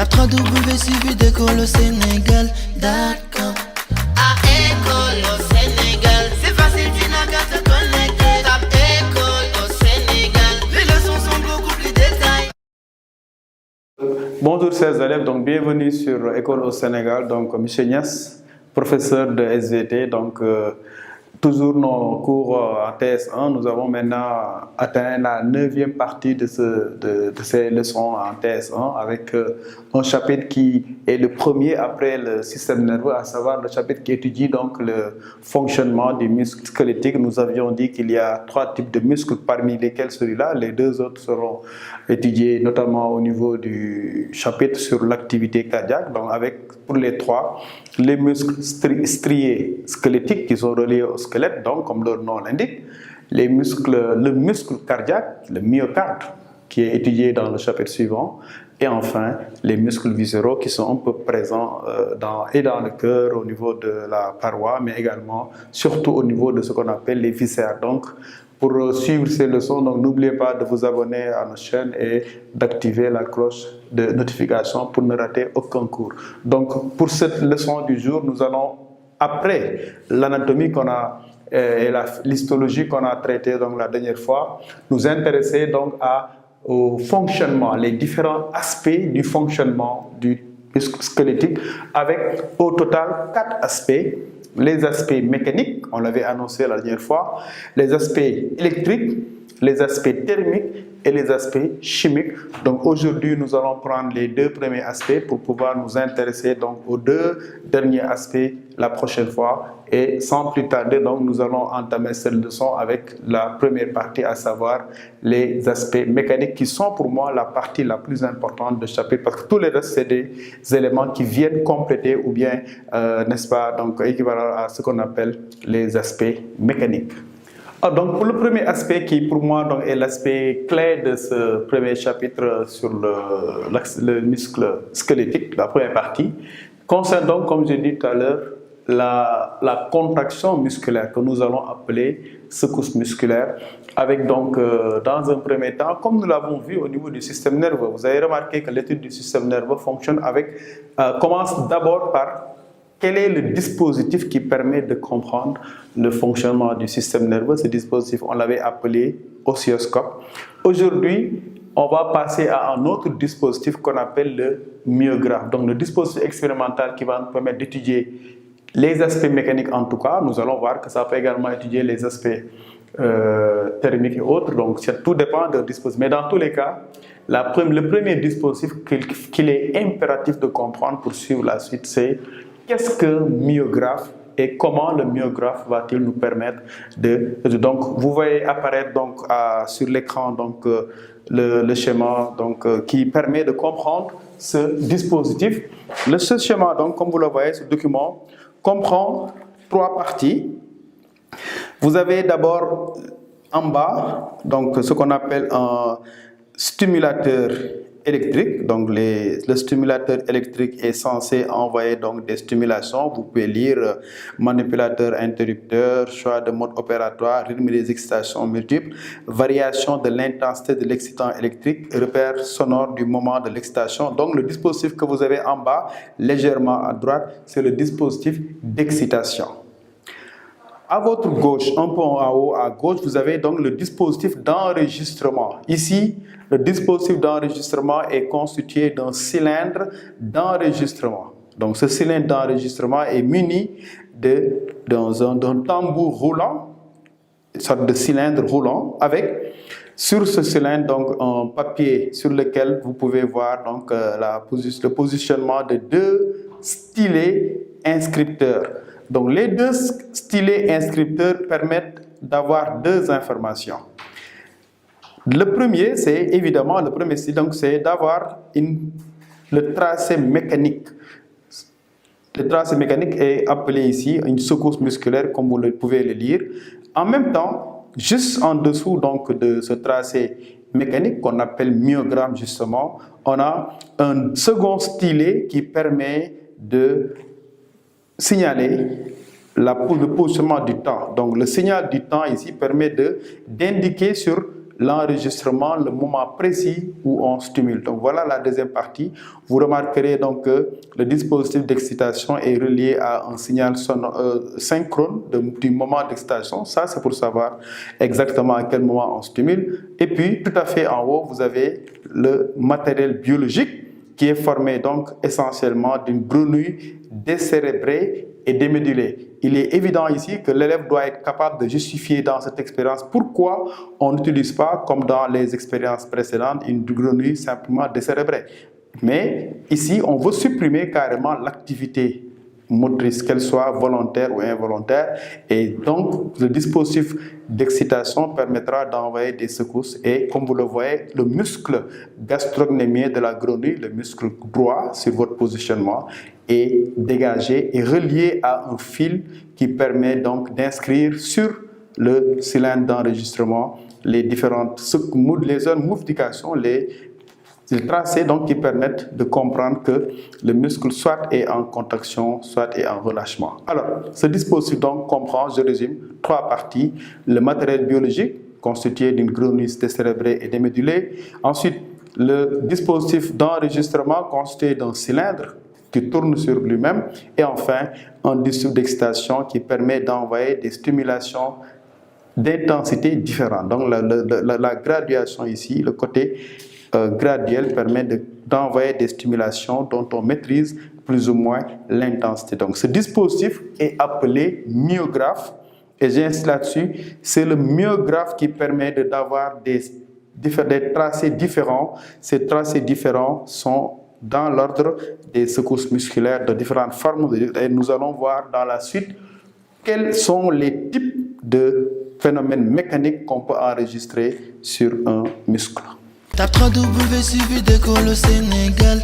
Tape www.suividécole-au-sénégal.com. À École au Sénégal, c'est facile, tu n'as qu'à te connecter. Tape École au Sénégal, les leçons sont beaucoup plus détaillées. Bonjour chers élèves, donc bienvenue sur École au Sénégal. Donc Monsieur Niass, professeur de SVT, donc toujours nos cours en TS1, nous avons maintenant atteint la 9e partie de ces leçons en TS1 avec un chapitre qui est le premier après le système nerveux, à savoir le chapitre qui étudie donc le fonctionnement du muscle squelettique. Nous avions dit qu'il y a 3 types de muscles, parmi lesquels celui-là, les 2 autres seront étudiés notamment au niveau du chapitre sur l'activité cardiaque. Donc avec, pour les 3, les muscles striés squelettiques qui sont reliés au squelette, donc comme leur nom l'indique, le muscle cardiaque, le myocarde, qui est étudié dans le chapitre suivant, et enfin les muscles viscéraux qui sont un peu présents dans le cœur, au niveau de la paroi, mais également surtout au niveau de ce qu'on appelle les viscères. Donc pour suivre ces leçons, n'oubliez pas de vous abonner à notre chaîne et d'activer la cloche de notification pour ne rater aucun cours. Donc pour cette leçon du jour, nous allons, après l'anatomie qu'on a et l'histologie qu'on a traitée donc la dernière fois, nous intéresser donc au fonctionnement, les différents aspects du fonctionnement du muscle squelettique, avec au total 4 aspects. Les aspects mécaniques, on l'avait annoncé la dernière fois, les aspects électriques, les aspects thermiques et les aspects chimiques. Donc aujourd'hui, nous allons prendre les 2 premiers aspects pour pouvoir nous intéresser donc aux 2 derniers aspects la prochaine fois. Et sans plus tarder, donc, nous allons entamer cette leçon avec la première partie, à savoir les aspects mécaniques qui sont pour moi la partie la plus importante du chapitre, parce que tous les restes, c'est des éléments qui viennent compléter ou bien, n'est-ce pas, donc équivalent à ce qu'on appelle les aspects mécaniques. Donc pour le premier aspect qui pour moi donc, est l'aspect clé de ce premier chapitre sur le muscle squelettique, la première partie, concerne donc, comme j'ai dit tout à l'heure, la contraction musculaire que nous allons appeler secousse musculaire, avec donc dans un premier temps, comme nous l'avons vu au niveau du système nerveux, vous avez remarqué que l'étude du système nerveux commence d'abord par quel est le dispositif qui permet de comprendre le fonctionnement du système nerveux. Ce dispositif, on l'avait appelé oscilloscope. Aujourd'hui, on va passer à un autre dispositif qu'on appelle le myographe. Donc le dispositif expérimental qui va nous permettre d'étudier les aspects mécaniques en tout cas. Nous allons voir que ça peut également étudier les aspects thermiques et autres. Donc tout dépend du dispositif. Mais dans tous les cas, le premier dispositif qu'il est impératif de comprendre pour suivre la suite, c'est qu'est-ce que myographe et comment le myographe va-t-il nous permettre de... Donc, vous voyez apparaître donc, sur l'écran donc, le schéma donc, qui permet de comprendre ce dispositif. Ce schéma, donc, comme vous le voyez, ce document comprend 3 parties. Vous avez d'abord en bas donc, ce qu'on appelle un stimulateur électrique. Donc le stimulateur électrique est censé envoyer donc des stimulations. Vous pouvez lire manipulateur interrupteur, choix de mode opératoire, rythme des excitations multiples, variation de l'intensité de l'excitant électrique, repère sonore du moment de l'excitation. Donc le dispositif que vous avez en bas, légèrement à droite, c'est le dispositif d'excitation. À votre gauche, un peu en haut à gauche, vous avez donc le dispositif d'enregistrement. Ici, le dispositif d'enregistrement est constitué d'un cylindre d'enregistrement. Donc ce cylindre d'enregistrement est muni d'un tambour roulant, une sorte de cylindre roulant, avec sur ce cylindre donc un papier sur lequel vous pouvez voir donc le positionnement de 2 stylets inscripteurs. Donc les 2 stylets inscripteurs permettent d'avoir 2 informations. Le premier, c'est évidemment, le premier stylet, donc c'est d'avoir le tracé mécanique. Le tracé mécanique est appelé ici une secousse musculaire, comme vous pouvez le lire. En même temps, juste en dessous donc, de ce tracé mécanique qu'on appelle myogramme justement, on a un second stylet qui permet de signaler le positionnement du temps. Donc le signal du temps ici permet d'indiquer sur l'enregistrement, le moment précis où on stimule. Donc voilà la deuxième partie. Vous remarquerez donc que le dispositif d'excitation est relié à un signal synchrone du moment d'excitation. Ça, c'est pour savoir exactement à quel moment on stimule. Et puis, tout à fait en haut, vous avez le matériel biologique qui est formé donc essentiellement d'une grenouille décérébrée et démédulée. Il est évident ici que l'élève doit être capable de justifier dans cette expérience pourquoi on n'utilise pas, comme dans les expériences précédentes, une grenouille simplement décérébrée. Mais ici, on veut supprimer carrément l'activité motrice, qu'elle soit volontaire ou involontaire. Et donc, le dispositif d'excitation permettra d'envoyer des secousses. Et comme vous le voyez, le muscle gastrocnémien de la grenouille, le muscle droit sur votre positionnement, est dégagé et relié à un fil qui permet donc d'inscrire sur le cylindre d'enregistrement les différentes modifications, les tracés donc qui permettent de comprendre que le muscle soit est en contraction, soit est en relâchement. Alors, ce dispositif donc comprend, je résume, 3 parties. Le matériel biologique constitué d'une grenouille décérébrée et démédulée. Ensuite, le dispositif d'enregistrement constitué d'un cylindre qui tourne sur lui-même. Et enfin, un dispositif d'excitation qui permet d'envoyer des stimulations d'intensité différentes. Donc, la graduation ici, le côté graduel permet d'envoyer des stimulations dont on maîtrise plus ou moins l'intensité. Donc ce dispositif est appelé myographe et j'insiste là-dessus, c'est le myographe qui permet d'avoir des tracés différents. Ces tracés différents sont dans l'ordre des secousses musculaires de différentes formes et nous allons voir dans la suite quels sont les types de phénomènes mécaniques qu'on peut enregistrer sur un muscle. Tape 3W suivi d'école au Sénégal.